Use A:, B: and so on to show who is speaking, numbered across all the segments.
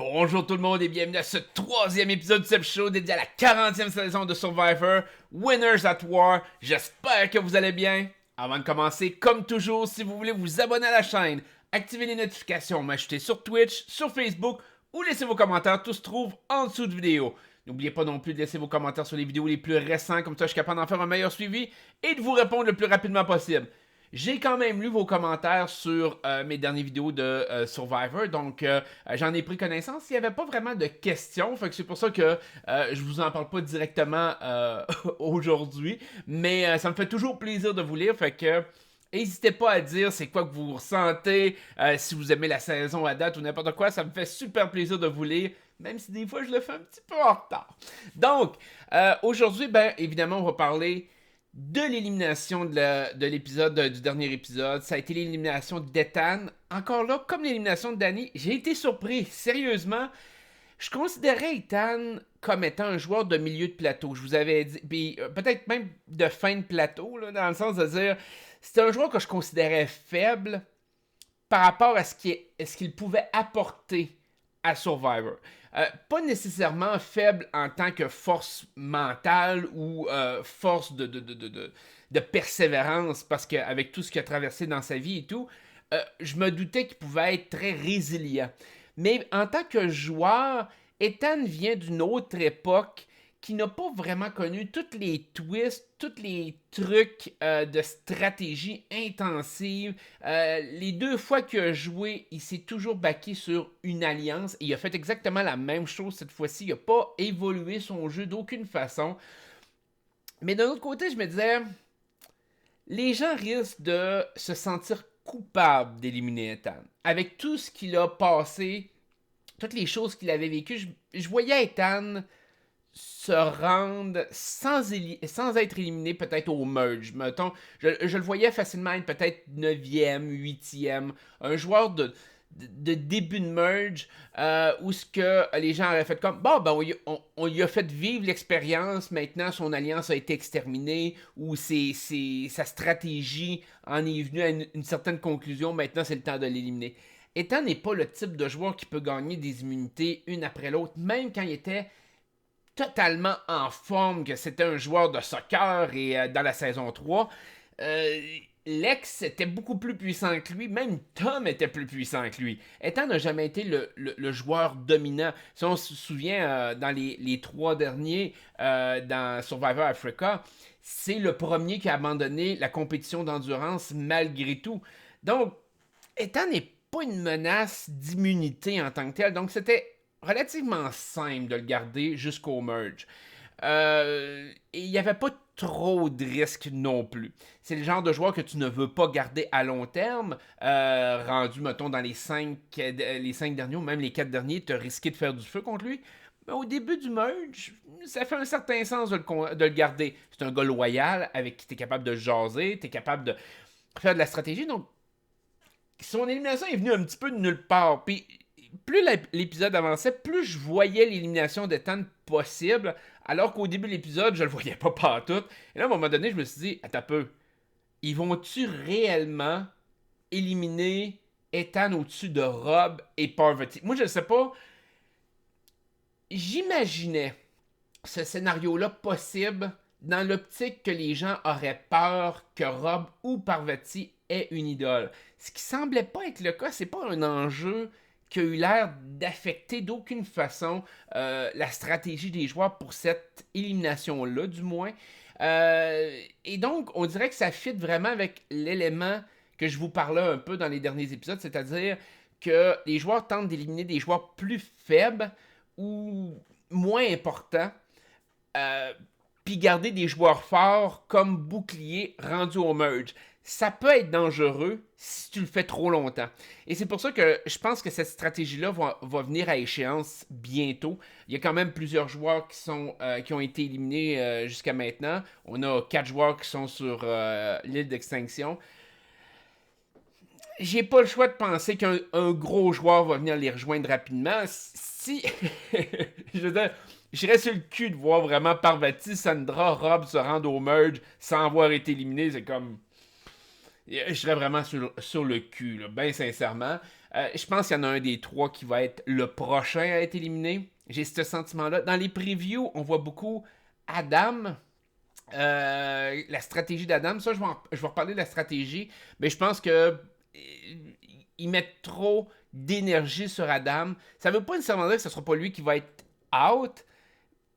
A: Bonjour tout le monde et bienvenue à ce troisième épisode du Seb Show dédié à la 40e saison de Survivor, Winners at War. J'espère que vous allez bien. Avant de commencer, comme toujours, si vous voulez vous abonner à la chaîne, activer les notifications, m'ajouter sur Twitch, sur Facebook ou laisser vos commentaires, tout se trouve en dessous de vidéo. N'oubliez pas non plus de laisser vos commentaires sur les vidéos les plus récents, comme ça je suis capable d'en faire un meilleur suivi et de vous répondre le plus rapidement possible. J'ai quand même lu vos commentaires sur mes dernières vidéos de Survivor, donc j'en ai pris connaissance. Il n'y avait pas vraiment de questions, fait que c'est pour ça que je vous en parle pas directement aujourd'hui, mais ça me fait toujours plaisir de vous lire, fait que n'hésitez pas à dire c'est quoi que vous ressentez, si vous aimez la saison à date ou n'importe quoi, ça me fait super plaisir de vous lire, même si des fois je le fais un petit peu en retard. Donc, aujourd'hui, ben évidemment, on va parler de l'élimination de l'épisode, du dernier épisode. Ça a été l'élimination d'Ethan. Encore là, comme l'élimination de Danny, j'ai été surpris. Sérieusement, je considérais Ethan comme étant un joueur de milieu de plateau. Je vous avais dit, puis peut-être même de fin de plateau, là, dans le sens de dire, c'était un joueur que je considérais faible par rapport à ce qu'il pouvait apporter à Survivor. Pas nécessairement faible en tant que force mentale ou force de persévérance, parce qu'avec tout ce qu'il a traversé dans sa vie et tout, je me doutais qu'il pouvait être très résilient. Mais en tant que joueur, Ethan vient d'une autre époque qui n'a pas vraiment connu tous les twists, tous les trucs de stratégie intensive. Les deux fois qu'il a joué, il s'est toujours baqué sur une alliance et il a fait exactement la même chose cette fois-ci. Il n'a pas évolué son jeu d'aucune façon. Mais d'un autre côté, je me disais, les gens risquent de se sentir coupables d'éliminer Ethan. Avec tout ce qu'il a passé, toutes les choses qu'il avait vécues, je voyais Ethan se rendre sans être éliminé peut-être au merge. Mettons, je le voyais facilement être peut-être 9e, 8e, un joueur de début de merge où ce que les gens auraient fait comme bon, ben on lui a fait vivre l'expérience, maintenant son alliance a été exterminée ou sa stratégie en est venue à une certaine conclusion, maintenant c'est le temps de l'éliminer. Ethan n'est pas le type de joueur qui peut gagner des immunités une après l'autre, même quand il était totalement en forme, que c'était un joueur de soccer et dans la saison 3, Lex était beaucoup plus puissant que lui, même Tom était plus puissant que lui. Ethan n'a jamais été le joueur dominant. Si on se souvient, dans les trois derniers, dans Survivor Africa, c'est le premier qui a abandonné la compétition d'endurance malgré tout. Donc, Ethan n'est pas une menace d'immunité en tant que telle, donc c'était relativement simple de le garder jusqu'au merge. Et il n'y avait pas trop de risques non plus. C'est le genre de joueur que tu ne veux pas garder à long terme. Rendu, mettons, dans les 5 derniers ou même les 4 derniers, tu as risqué de faire du feu contre lui. Mais au début du merge, ça fait un certain sens de le garder. C'est un gars loyal avec qui tu es capable de jaser, tu es capable de faire de la stratégie. Donc, son élimination est venue un petit peu de nulle part. Puis, plus l'épisode avançait, plus je voyais l'élimination d'Ethan possible, alors qu'au début de l'épisode, je le voyais pas partout. Et là, à un moment donné, je me suis dit, attends un peu, ils vont-tu réellement éliminer Ethan au-dessus de Rob et Parvati? Moi, je ne sais pas. J'imaginais ce scénario-là possible dans l'optique que les gens auraient peur que Rob ou Parvati ait une idole. Ce qui semblait pas être le cas, c'est pas un enjeu qui a eu l'air d'affecter d'aucune façon la stratégie des joueurs pour cette élimination-là, du moins. Et donc, on dirait que ça fit vraiment avec l'élément que je vous parlais un peu dans les derniers épisodes, c'est-à-dire que les joueurs tentent d'éliminer des joueurs plus faibles ou moins importants, puis garder des joueurs forts comme bouclier rendu au merge. Ça peut être dangereux si tu le fais trop longtemps. Et c'est pour ça que je pense que cette stratégie-là va venir à échéance bientôt. Il y a quand même plusieurs joueurs qui ont été éliminés jusqu'à maintenant. On a 4 joueurs qui sont sur l'île d'extinction. J'ai pas le choix de penser qu'un gros joueur va venir les rejoindre rapidement. Si... je veux dire, j'irais sur le cul de voir vraiment Parvati, Sandra, Rob se rendre au merge sans avoir été éliminé. C'est comme... Je serais vraiment sur le cul, là, bien sincèrement. Je pense qu'il y en a un des trois qui va être le prochain à être éliminé. J'ai ce sentiment-là. Dans les previews, on voit beaucoup Adam. La stratégie d'Adam, ça, je vais reparler de la stratégie, mais je pense que ils mettent trop d'énergie sur Adam. Ça veut pas nécessairement dire que ce sera pas lui qui va être out,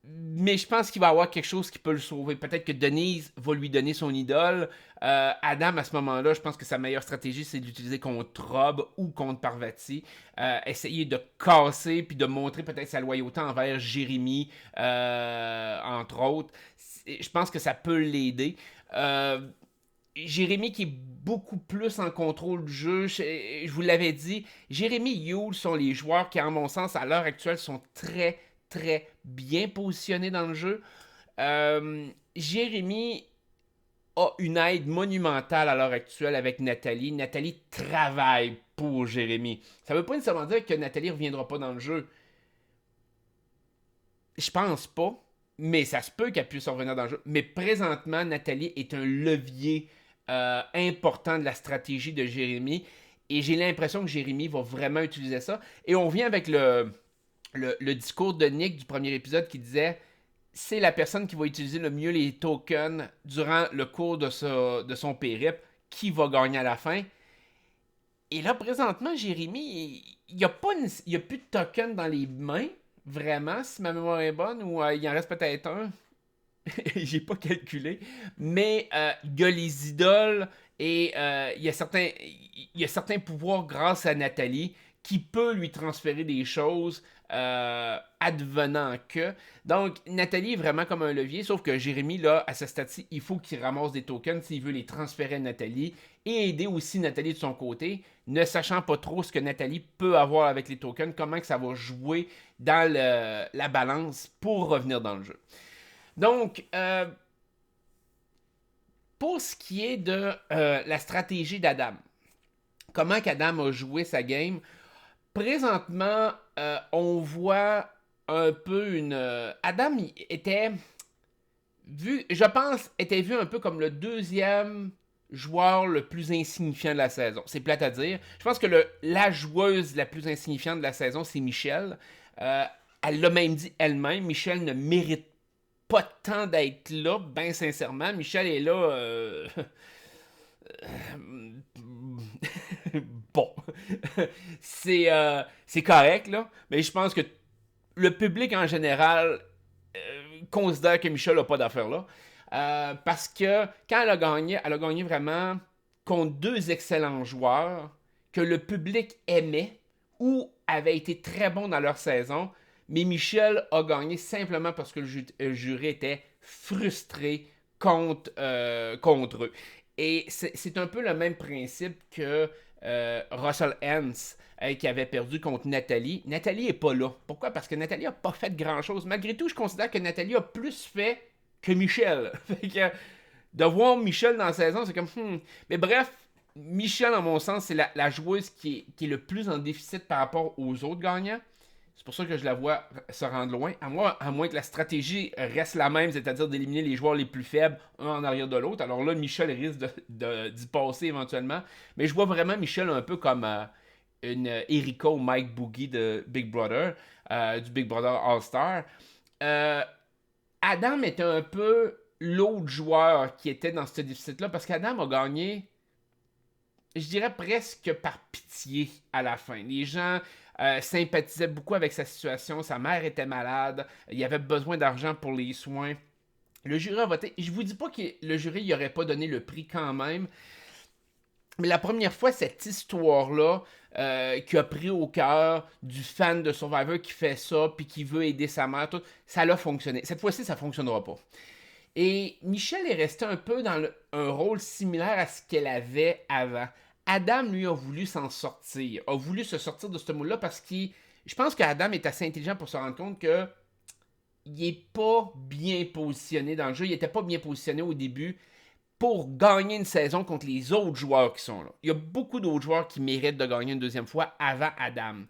A: mais je pense qu'il va avoir quelque chose qui peut le sauver. Peut-être que Denise va lui donner son idole. Adam, à ce moment-là, je pense que sa meilleure stratégie, c'est d'utiliser contre Rob ou contre Parvati. Essayer de casser puis de montrer peut-être sa loyauté envers Jérémy, entre autres. Je pense que ça peut l'aider. Jérémy qui est beaucoup plus en contrôle du jeu. Je vous l'avais dit, Jérémy et Yule sont les joueurs qui, en mon sens, à l'heure actuelle, sont très, très bien positionnés dans le jeu. Jérémy a une aide monumentale à l'heure actuelle avec Nathalie. Nathalie travaille pour Jérémy. Ça ne veut pas nécessairement dire que Nathalie ne reviendra pas dans le jeu. Je pense pas, mais ça se peut qu'elle puisse revenir dans le jeu. Mais présentement, Nathalie est un levier important de la stratégie de Jérémy. Et j'ai l'impression que Jérémy va vraiment utiliser ça. Et on vient avec le discours de Nick du premier épisode qui disait c'est la personne qui va utiliser le mieux les tokens durant le cours de son périple qui va gagner à la fin. Et là, présentement, Jérémy, il n'y a plus de tokens dans les mains, vraiment, si ma mémoire est bonne, ou il en reste peut-être un. J'ai pas calculé. Mais il y a les idoles et il y a certains pouvoirs grâce à Nathalie qui peut lui transférer des choses advenant que. Donc, Nathalie est vraiment comme un levier, sauf que Jérémy, là, à ce stade-ci, il faut qu'il ramasse des tokens s'il veut les transférer à Nathalie et aider aussi Nathalie de son côté, ne sachant pas trop ce que Nathalie peut avoir avec les tokens, comment que ça va jouer dans la balance pour revenir dans le jeu. Donc, pour ce qui est de la stratégie d'Adam, comment qu'Adam a joué sa game, présentement, on voit un peu une... Adam était vu, je pense, était vu un peu comme le deuxième joueur le plus insignifiant de la saison. C'est plate à dire. Je pense que la joueuse la plus insignifiante de la saison, c'est Michelle. Elle l'a même dit elle-même. Michelle ne mérite pas tant d'être là, bien sincèrement. Michelle est là... bon. c'est correct, là. Mais je pense que le public en général considère que Michelle n'a pas d'affaires là. Parce que quand elle a gagné vraiment contre deux excellents joueurs que le public aimait ou avaient été très bons dans leur saison. Mais Michelle a gagné simplement parce que le jury était frustré contre eux. Et c'est un peu le même principe que Russell Hantz qui avait perdu contre Nathalie. Nathalie n'est pas là. Pourquoi? Parce que Nathalie n'a pas fait grand-chose. Malgré tout, je considère que Nathalie a plus fait que Michelle. Fait que de voir Michelle dans la saison, c'est comme... Mais bref, Michelle, en mon sens, c'est la joueuse qui est le plus en déficit par rapport aux autres gagnants. C'est pour ça que je la vois se rendre loin. À moins que la stratégie reste la même, c'est-à-dire d'éliminer les joueurs les plus faibles, un en arrière de l'autre. Alors là, Michel risque d'y passer éventuellement. Mais je vois vraiment Michel un peu comme une Erika ou Mike Boogie de Big Brother, du Big Brother All-Star. Adam était un peu l'autre joueur qui était dans ce déficit-là, parce qu'Adam a gagné, je dirais presque par pitié à la fin. Les gens... sympathisait beaucoup avec sa situation. Sa mère était malade. Il avait besoin d'argent pour les soins. Le jury a voté. Je vous dis pas que le jury n'y aurait pas donné le prix quand même. Mais la première fois, cette histoire-là, qui a pris au cœur du fan de Survivor qui fait ça, puis qui veut aider sa mère, tout, ça a fonctionné. Cette fois-ci, ça ne fonctionnera pas. Et Michelle est restée un peu dans un rôle similaire à ce qu'elle avait avant. Adam, lui, a voulu s'en sortir. A voulu se sortir de ce moule-là parce qu'il... Je pense qu'Adam est assez intelligent pour se rendre compte que il n'est pas bien positionné dans le jeu. Il n'était pas bien positionné au début pour gagner une saison contre les autres joueurs qui sont là. Il y a beaucoup d'autres joueurs qui méritent de gagner une deuxième fois avant Adam.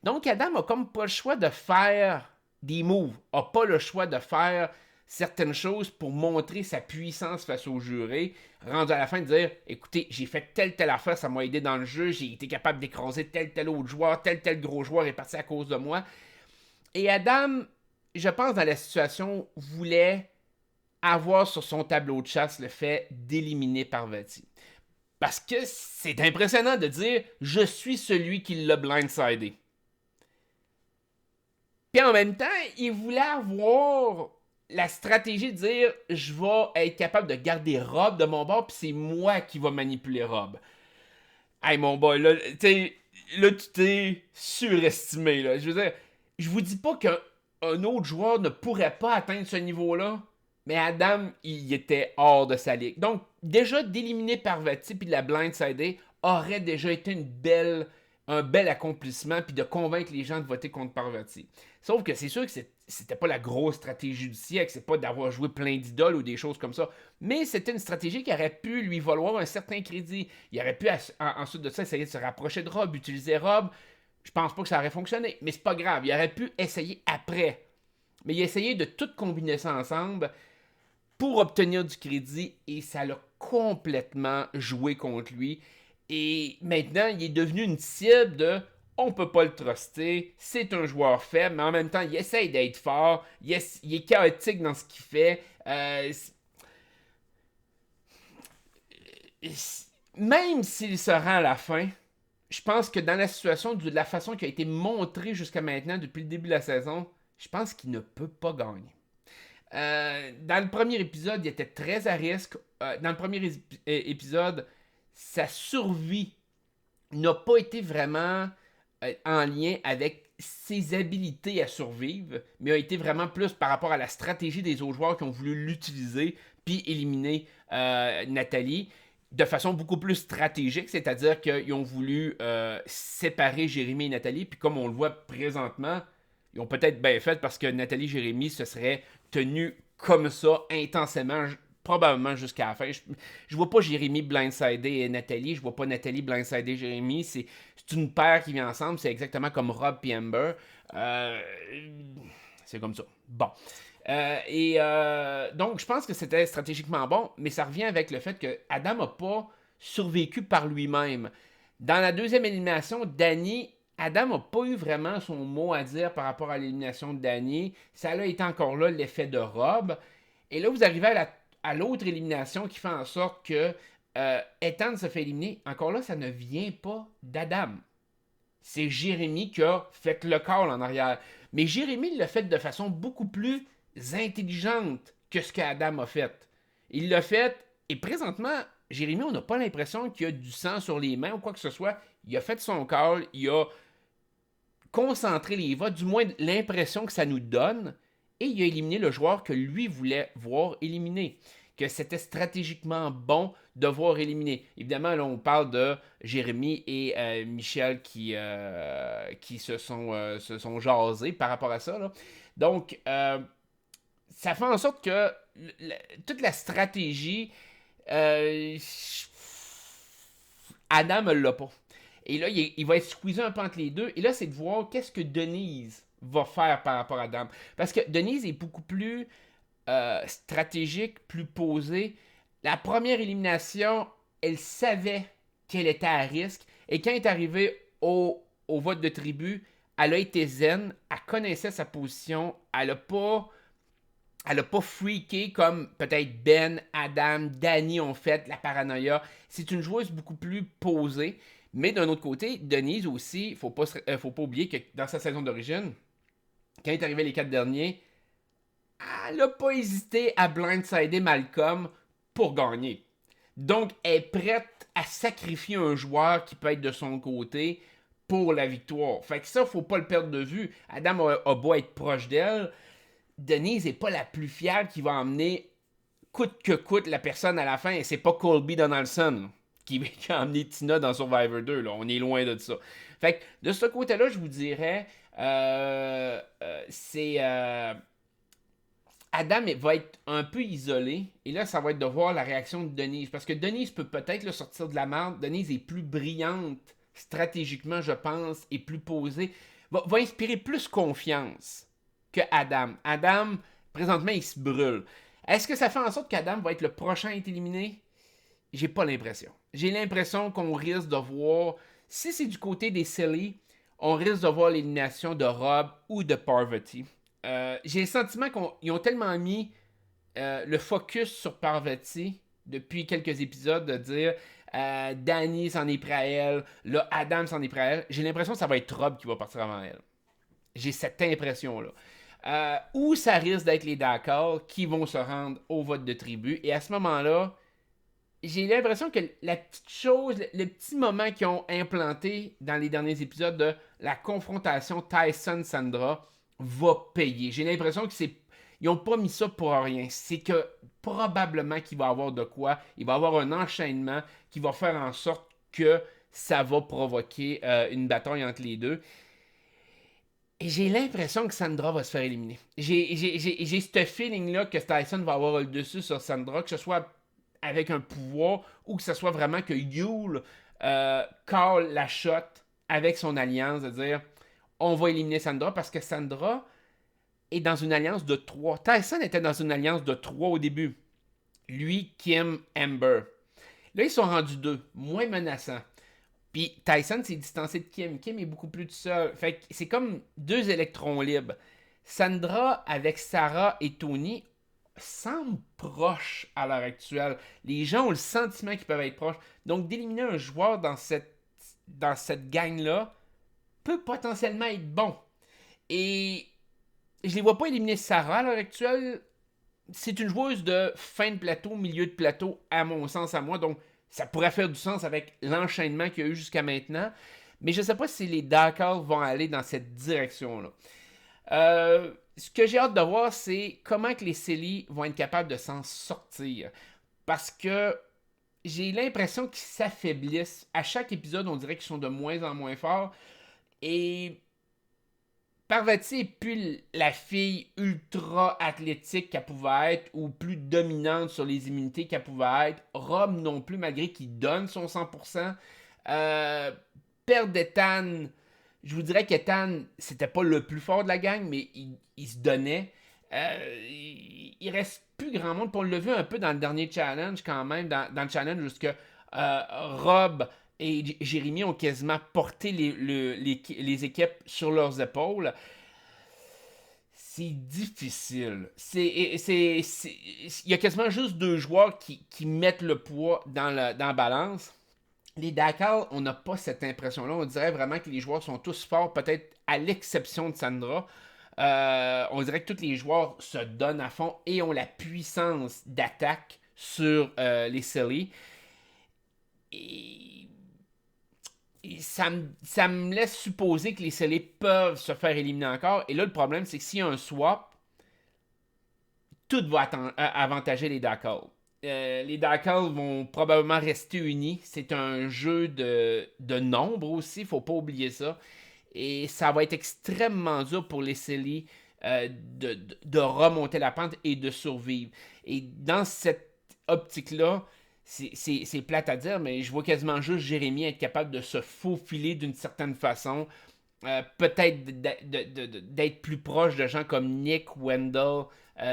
A: Donc, Adam a comme pas le choix de faire des moves. A pas le choix de faire certaines choses pour montrer sa puissance face aux jurés, rendu à la fin de dire, écoutez, j'ai fait telle affaire, ça m'a aidé dans le jeu, j'ai été capable d'écraser tel autre joueur, tel gros joueur est parti à cause de moi. Et Adam, je pense dans la situation, voulait avoir sur son tableau de chasse le fait d'éliminer Parvati. Parce que c'est impressionnant de dire « Je suis celui qui l'a blindsidé ». Puis en même temps, il voulait avoir la stratégie de dire « Je vais être capable de garder Rob de mon bord, puis c'est moi qui va manipuler Rob ». Hey mon boy, là, tu t'es surestimé, là. Je veux dire, je vous dis pas qu'un autre joueur ne pourrait pas atteindre ce niveau-là, mais Adam, il était hors de sa ligue. Donc, déjà d'éliminer Parvati puis de la blindsider aurait déjà été un bel accomplissement puis de convaincre les gens de voter contre Parvati. Sauf que c'est sûr que c'était pas la grosse stratégie du siècle, c'est pas d'avoir joué plein d'idoles ou des choses comme ça, mais c'était une stratégie qui aurait pu lui valoir un certain crédit. Il aurait pu ensuite de ça essayer de se rapprocher de Rob, utiliser Rob. Je pense pas que ça aurait fonctionné, mais c'est pas grave. Il aurait pu essayer après. Mais il a essayé de tout combiner ça ensemble pour obtenir du crédit et ça l'a complètement joué contre lui. Et maintenant, il est devenu une cible de on peut pas le truster, c'est un joueur faible, mais en même temps, il essaye d'être fort, il est chaotique dans ce qu'il fait. Même s'il se rend à la fin, je pense que dans la situation, de la façon qui a été montrée jusqu'à maintenant, depuis le début de la saison, je pense qu'il ne peut pas gagner. Dans le premier épisode, il était très à risque. Dans le premier épisode, sa survie n'a pas été vraiment en lien avec ses habilités à survivre, mais a été vraiment plus par rapport à la stratégie des autres joueurs qui ont voulu l'utiliser puis éliminer Nathalie de façon beaucoup plus stratégique, c'est-à-dire qu'ils ont voulu séparer Jérémy et Nathalie, puis comme on le voit présentement, ils ont peut-être bien fait parce que Nathalie et Jérémy se seraient tenus comme ça intensément, probablement jusqu'à la fin. Je vois pas Jérémy blindsider Nathalie, je vois pas Nathalie blindsider Jérémy, c'est une paire qui vient ensemble, c'est exactement comme Rob et Amber. C'est comme ça. Bon. Donc, je pense que c'était stratégiquement bon, mais ça revient avec le fait que Adam n'a pas survécu par lui-même. Dans la deuxième élimination, Adam n'a pas eu vraiment son mot à dire par rapport à l'élimination de Danny. Ça a été encore là l'effet de Rob. Et là, vous arrivez à l'autre élimination qui fait en sorte que Ethan se fait éliminer. Encore là, ça ne vient pas d'Adam. C'est Jérémy qui a fait le call en arrière. Mais Jérémy l'a fait de façon beaucoup plus intelligente que ce qu'Adam a fait. Il l'a fait, et présentement, Jérémy, on n'a pas l'impression qu'il y a du sang sur les mains ou quoi que ce soit. Il a fait son call, il a concentré les votes, du moins l'impression que ça nous donne, et il a éliminé le joueur que lui voulait voir éliminé. Que c'était stratégiquement bon de voir éliminer. Évidemment, là, on parle de Jérémy et Michel qui se sont jasés par rapport à ça. Là. Donc, ça fait en sorte que toute la stratégie, Adam ne l'a pas. Et là, il va être squeezé un peu entre les deux. Et là, c'est de voir qu'est-ce que Denise va faire par rapport à Adam. Parce que Denise est beaucoup plus stratégique, plus posée. La première élimination, elle savait qu'elle était à risque. Et quand elle est arrivée au vote de tribu, elle a été zen, elle connaissait sa position, elle n'a pas freaké comme peut-être Ben, Adam, Danny ont fait la paranoïa. C'est une joueuse beaucoup plus posée. Mais d'un autre côté, Denise aussi, faut pas oublier que dans sa saison d'origine, quand elle est arrivée les 4 derniers, elle n'a pas hésité à blindsider Malcolm pour gagner. Donc, elle est prête à sacrifier un joueur qui peut être de son côté pour la victoire. Fait que ça, faut pas le perdre de vue. Adam a beau être proche d'elle, Denise n'est pas la plus fiable qui va emmener coûte que coûte la personne à la fin. Et c'est pas Colby Donaldson qui a emmené Tina dans Survivor 2. Là. On est loin de ça. Fait que de ce côté-là, je vous dirais, c'est... Adam va être un peu isolé. Et là, ça va être de voir la réaction de Denise. Parce que Denise peut peut-être le sortir de la merde. Denise est plus brillante stratégiquement, je pense, et plus posée. Va inspirer plus confiance que Adam. Adam, Présentement, il se brûle. Est-ce que ça fait en sorte qu'Adam va être le prochain à être éliminé? J'ai pas l'impression. J'ai l'impression qu'on risque de voir, si c'est du côté des Silly, on risque de voir l'élimination de Rob ou de Parvati. J'ai le sentiment qu'ils ont tellement mis le focus sur Parvati depuis quelques épisodes de dire Danny s'en est prêt à elle, là Adam s'en est prêt à elle. J'ai l'impression que ça va être Rob qui va partir avant elle. J'ai cette impression-là. Ou ça risque d'être les Dakar qui vont se rendre au vote de tribu. Et à ce moment-là, j'ai l'impression que la petite chose, le petit moment qu'ils ont implanté dans les derniers épisodes de la confrontation Tyson-Sandra va payer. J'ai l'impression que c'est. Ils n'ont pas mis ça pour rien. C'est que probablement qu'il va y avoir de quoi. Il va y avoir un enchaînement qui va faire en sorte que ça va provoquer une bataille entre les deux. Et j'ai l'impression que Sandra va se faire éliminer. J'ai ce feeling-là que Tyson va avoir le dessus sur Sandra, que ce soit avec un pouvoir ou que ce soit vraiment que Yule call la shot avec son alliance, de dire on va éliminer Sandra parce que Sandra est dans une alliance de 3. Tyson était dans une alliance de 3 au début. Lui, Kim, Amber. Là, ils sont rendus 2, moins menaçants. Puis Tyson s'est distancé de Kim. Kim est beaucoup plus tout seul. Fait que c'est comme 2 électrons libres. Sandra avec Sarah et Tony semblent proches à l'heure actuelle. Les gens ont le sentiment qu'ils peuvent être proches. Donc d'éliminer un joueur dans cette gang-là peut potentiellement être bon. Et je les vois pas éliminer Sarah à l'heure actuelle. C'est une joueuse de fin de plateau, milieu de plateau, à mon sens, à moi. Donc ça pourrait faire du sens avec l'enchaînement qu'il y a eu jusqu'à maintenant. Mais je ne sais pas si les Dakar vont aller dans cette direction-là. Ce que j'ai hâte de voir, c'est comment que les Silly vont être capables de s'en sortir. Parce que j'ai l'impression qu'ils s'affaiblissent. À chaque épisode, on dirait qu'ils sont de moins en moins forts. Et Parvati n'est plus la fille ultra athlétique qu'elle pouvait être ou plus dominante sur les immunités qu'elle pouvait être. Rob non plus, malgré qu'il donne son 100%. Perdre d'Ethan, je vous dirais qu'Ethan, c'était pas le plus fort de la gang, mais il se donnait. Il reste plus grand monde. Puis on l'a vu un peu dans le dernier challenge quand même, dans le challenge jusque Rob et Jérémy ont quasiment porté les équipes sur leurs épaules. C'est difficile. Il y a quasiment juste 2 joueurs qui mettent le poids dans la balance. Les Dakar, on n'a pas cette impression-là. On dirait vraiment que les joueurs sont tous forts, peut-être à l'exception de Sandra. On dirait que tous les joueurs se donnent à fond et ont la puissance d'attaque sur les Silly. Et ça me laisse supposer que les Silly peuvent se faire éliminer encore. Et là, le problème, c'est que s'il y a un swap, tout va avantager les Dakar. Les Dakar vont probablement rester unis. C'est un jeu de nombres aussi, faut pas oublier ça. Et ça va être extrêmement dur pour les Silly de remonter la pente et de survivre. Et dans cette optique-là, c'est plate à dire, mais je vois quasiment juste Jérémy être capable de se faufiler d'une certaine façon. Peut-être d'être plus proche de gens comme Nick, Wendell,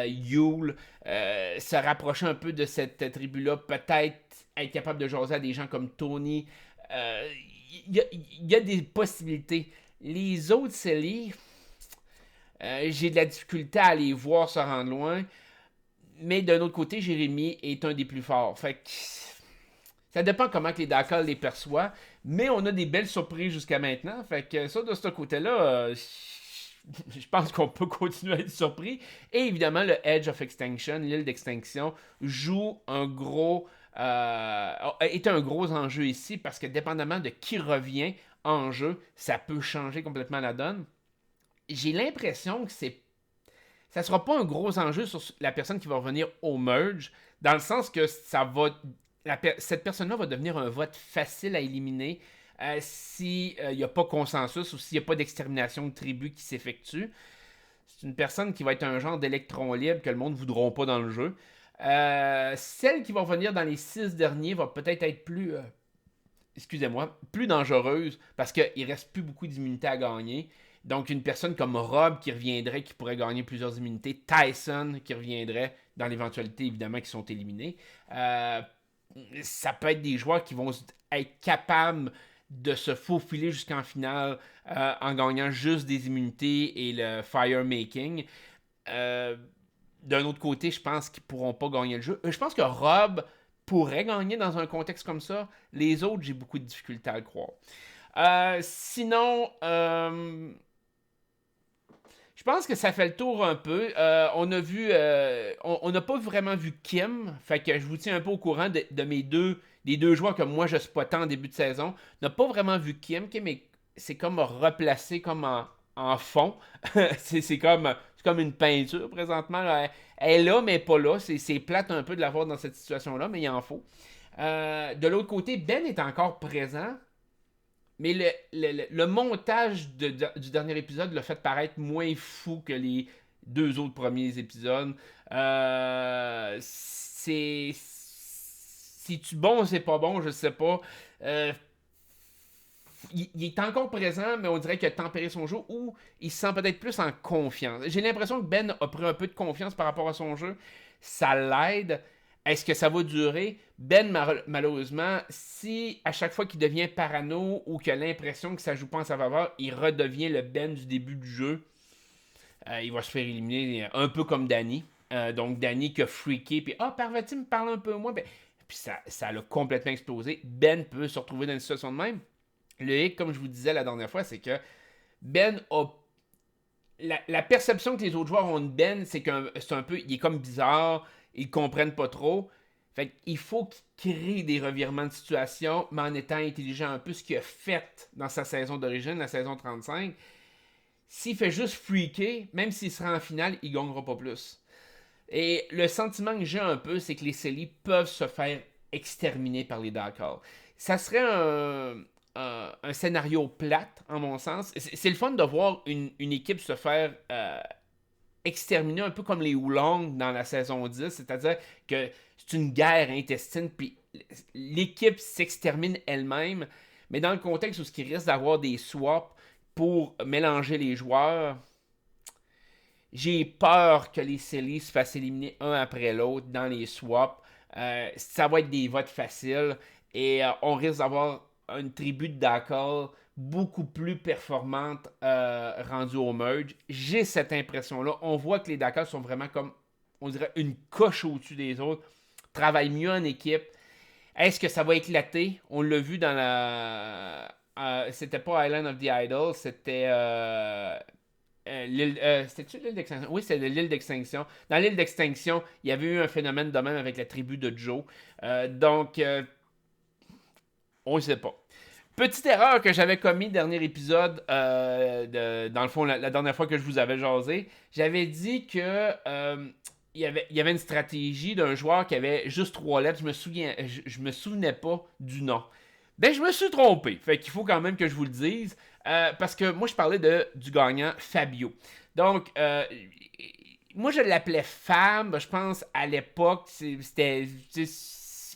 A: Yule, se rapprocher un peu de cette tribu-là, peut-être être capable de jaser à des gens comme Tony. Il y a des possibilités. Les autres Silly, j'ai de la difficulté à les voir se rendre loin. Mais d'un autre côté, Jérémy est un des plus forts. Fait que ça dépend comment que les Dakar les perçoivent. Mais on a des belles surprises jusqu'à maintenant. Fait que ça, de ce côté-là, je pense qu'on peut continuer à être surpris. Et évidemment, le Edge of Extinction, l'île d'extinction, joue un gros... est un gros enjeu ici parce que dépendamment de qui revient en jeu, ça peut changer complètement la donne. J'ai l'impression que ça sera pas un gros enjeu sur la personne qui va revenir au merge, dans le sens que cette personne-là va devenir un vote facile à éliminer s'il n'y a pas consensus ou s'il n'y a pas d'extermination de tribu qui s'effectue. C'est une personne qui va être un genre d'électron libre que le monde ne voudra pas dans le jeu. Celle qui va revenir dans les 6 derniers va peut-être être plus dangereuse parce qu'il ne reste plus beaucoup d'immunité à gagner. Donc, une personne comme Rob qui reviendrait, qui pourrait gagner plusieurs immunités. Tyson qui reviendrait, dans l'éventualité, évidemment, qu'ils sont éliminés. Ça peut être des joueurs qui vont être capables de se faufiler jusqu'en finale en gagnant juste des immunités et le fire-making. D'un autre côté, je pense qu'ils ne pourront pas gagner le jeu. Je pense que Rob pourrait gagner dans un contexte comme ça. Les autres, j'ai beaucoup de difficultés à le croire. Sinon, je pense que ça fait le tour un peu. On a vu, on n'a pas vraiment vu Kim. Fait que je vous tiens un peu au courant de des deux joueurs que moi je spottais en début de saison. On n'a pas vraiment vu Kim. Kim c'est comme replacé comme en fond. c'est comme une peinture présentement. Là. Elle est là, mais pas là. C'est plate un peu de l'avoir dans cette situation-là, mais il en faut. De l'autre côté, Ben est encore présent. Mais le montage du dernier épisode l'a fait paraître moins fou que les deux autres premiers épisodes. C'est-tu bon ou c'est pas bon, je sais pas. Il est encore présent, mais on dirait qu'il a tempéré son jeu ou il se sent peut-être plus en confiance. J'ai l'impression que Ben a pris un peu de confiance par rapport à son jeu. Ça l'aide. Est-ce que ça va durer? Ben, malheureusement, si à chaque fois qu'il devient parano ou qu'il a l'impression que ça joue pas en sa faveur, il redevient le Ben du début du jeu, il va se faire éliminer un peu comme Danny. Donc, Danny qui a freaké, puis Parvati me parle un peu moins. Ben, puis ça l'a complètement explosé. Ben peut se retrouver dans une situation de même. Le hic, comme je vous disais la dernière fois, c'est que Ben a la perception que les autres joueurs ont de Ben, c'est c'est un peu, il est comme bizarre, ils comprennent pas trop. Fait qu'il faut qu'il crée des revirements de situation, mais en étant intelligent un peu, ce qu'il a fait dans sa saison d'origine, la saison 35. S'il fait juste freaker, même s'il sera en finale, il gagnera pas plus. Et le sentiment que j'ai un peu, c'est que les Célis peuvent se faire exterminer par les Dark. Ça serait un scénario plate, en mon sens. C'est le fun de voir une équipe se faire exterminer un peu comme les Oolong dans la saison 10, c'est-à-dire que c'est une guerre intestine, puis l'équipe s'extermine elle-même, mais dans le contexte où ce qui risque d'avoir des swaps pour mélanger les joueurs, j'ai peur que les Célis se fassent éliminer un après l'autre dans les swaps. Ça va être des votes faciles et on risque d'avoir une tribu de Dakar beaucoup plus performante rendue au merge. J'ai cette impression-là. On voit que les Dakar sont vraiment comme, on dirait, une coche au-dessus des autres. Travaillent mieux en équipe. Est-ce que ça va éclater? On l'a vu dans la... c'était pas Island of the Idol, c'était... c'était-tu l'île d'extinction? Oui, c'était l'île d'extinction. Dans l'île d'extinction, il y avait eu un phénomène de même avec la tribu de Joe. Donc, on ne sait pas. Petite erreur que j'avais commis dernier épisode, dans le fond, la dernière fois que je vous avais jasé, j'avais dit que il y avait une stratégie d'un joueur qui avait juste 3 lettres. Je me souvenais pas du nom. Ben, je me suis trompé. Fait qu'il faut quand même que je vous le dise. Parce que moi, je parlais du gagnant Fabio. Donc, moi, je l'appelais Fab, je pense, à l'époque. C'était...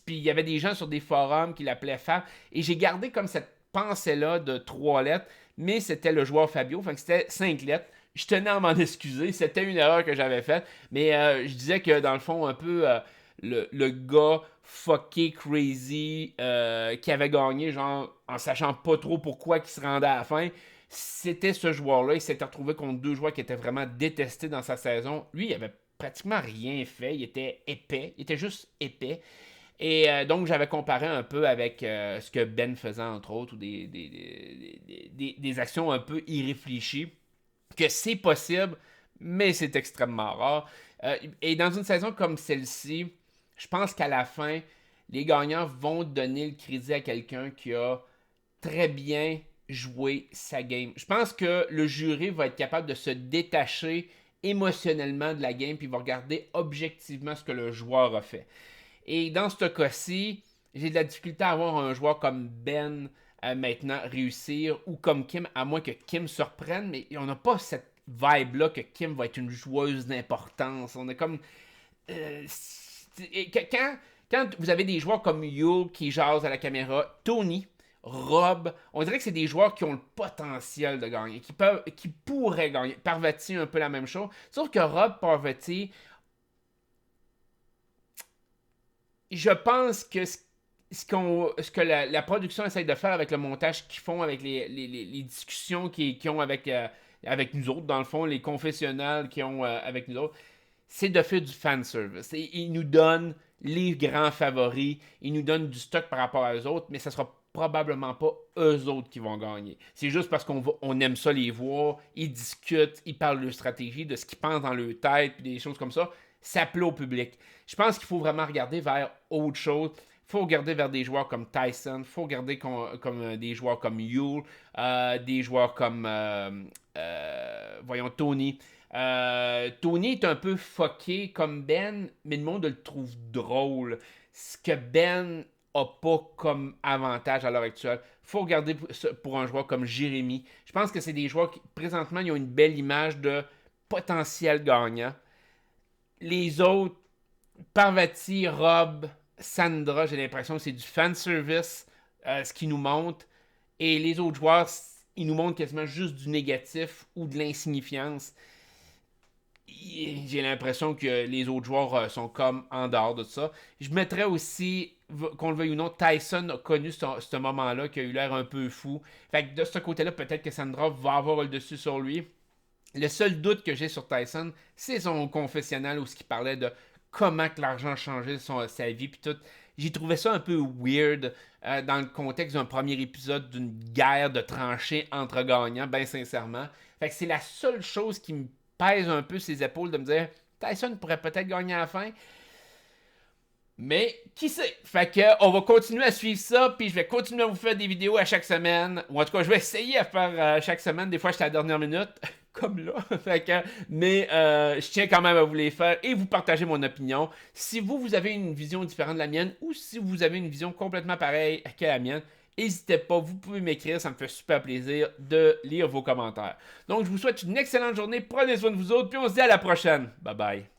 A: Puis il y avait des gens sur des forums qui l'appelaient Fab. Et j'ai gardé comme cette pensée-là de 3 lettres. Mais c'était le joueur Fabio. Fait que c'était 5 lettres. Je tenais à m'en excuser. C'était une erreur que j'avais faite. Mais je disais que dans le fond, un peu... le gars fucké, crazy, qui avait gagné, genre, en sachant pas trop pourquoi qu'il se rendait à la fin, c'était ce joueur-là. Il s'était retrouvé contre deux joueurs qui étaient vraiment détestés dans sa saison. Lui, il avait pratiquement rien fait. Il était épais. Il était juste épais. Et donc, j'avais comparé un peu avec ce que Ben faisait, entre autres, ou des actions un peu irréfléchies. Que c'est possible, mais c'est extrêmement rare. Et dans une saison comme celle-ci, je pense qu'à la fin, les gagnants vont donner le crédit à quelqu'un qui a très bien joué sa game. Je pense que le jury va être capable de se détacher émotionnellement de la game puis va regarder objectivement ce que le joueur a fait. Et dans ce cas-ci, j'ai de la difficulté à avoir un joueur comme Ben maintenant réussir ou comme Kim, à moins que Kim surprenne, mais on n'a pas cette vibe-là que Kim va être une joueuse d'importance. On est comme... quand vous avez des joueurs comme Yule qui jasent à la caméra, Tony Rob, on dirait que c'est des joueurs qui ont le potentiel de gagner, qui pourraient gagner. Parvati, un peu la même chose. Sauf que Rob Parvati, je pense que ce que la production essaie de faire avec le montage qu'ils font, avec les discussions qu'ils ont avec nous autres, dans le fond, les confessionnals qu'ils ont avec nous autres, c'est de faire du fanservice. Ils nous donnent les grands favoris, ils nous donnent du stock par rapport à eux autres, mais ça sera probablement pas eux autres qui vont gagner. C'est juste parce on aime ça les voir, ils discutent, ils parlent de leur stratégie, de ce qu'ils pensent dans leur tête, puis des choses comme ça. Ça plaît au public. Je pense qu'il faut vraiment regarder vers autre chose. Il faut regarder vers des joueurs comme Tyson, il faut regarder comme des joueurs comme Yule, des joueurs comme, voyons, Tony. Tony est un peu fucké comme Ben, mais le monde le trouve drôle. Ce que Ben a pas comme avantage à l'heure actuelle. Faut regarder pour un joueur comme Jérémy. Je pense que c'est des joueurs qui, présentement, ils ont une belle image de potentiel gagnant. Les autres, Parvati, Rob, Sandra, j'ai l'impression que c'est du fanservice, ce qu'ils nous montrent. Et les autres joueurs, ils nous montrent quasiment juste du négatif ou de l'insignifiance. J'ai l'impression que les autres joueurs sont comme en dehors de ça. Je mettrais aussi, qu'on le veuille ou non, Tyson a connu ce moment-là qui a eu l'air un peu fou. Fait que de ce côté-là, peut-être que Sandra va avoir le dessus sur lui. Le seul doute que j'ai sur Tyson, c'est son confessionnal où ce qu'il parlait de comment que l'argent a changé sa vie puis tout. J'ai trouvé ça un peu weird dans le contexte d'un premier épisode d'une guerre de tranchées entre gagnants, bien sincèrement. Fait que c'est la seule chose qui me pèse un peu ses épaules de me dire Tyson pourrait peut-être gagner à la fin. Mais qui sait? Fait que on va continuer à suivre ça, puis je vais continuer à vous faire des vidéos à chaque semaine. Ou en tout cas, je vais essayer à faire chaque semaine. Des fois, j'étais à la dernière minute, comme là. Fait que, mais je tiens quand même à vous les faire et vous partager mon opinion. Si vous avez une vision différente de la mienne, ou si vous avez une vision complètement pareille que la mienne, n'hésitez pas, vous pouvez m'écrire, ça me fait super plaisir de lire vos commentaires. Donc, je vous souhaite une excellente journée, prenez soin de vous autres, puis on se dit à la prochaine. Bye bye.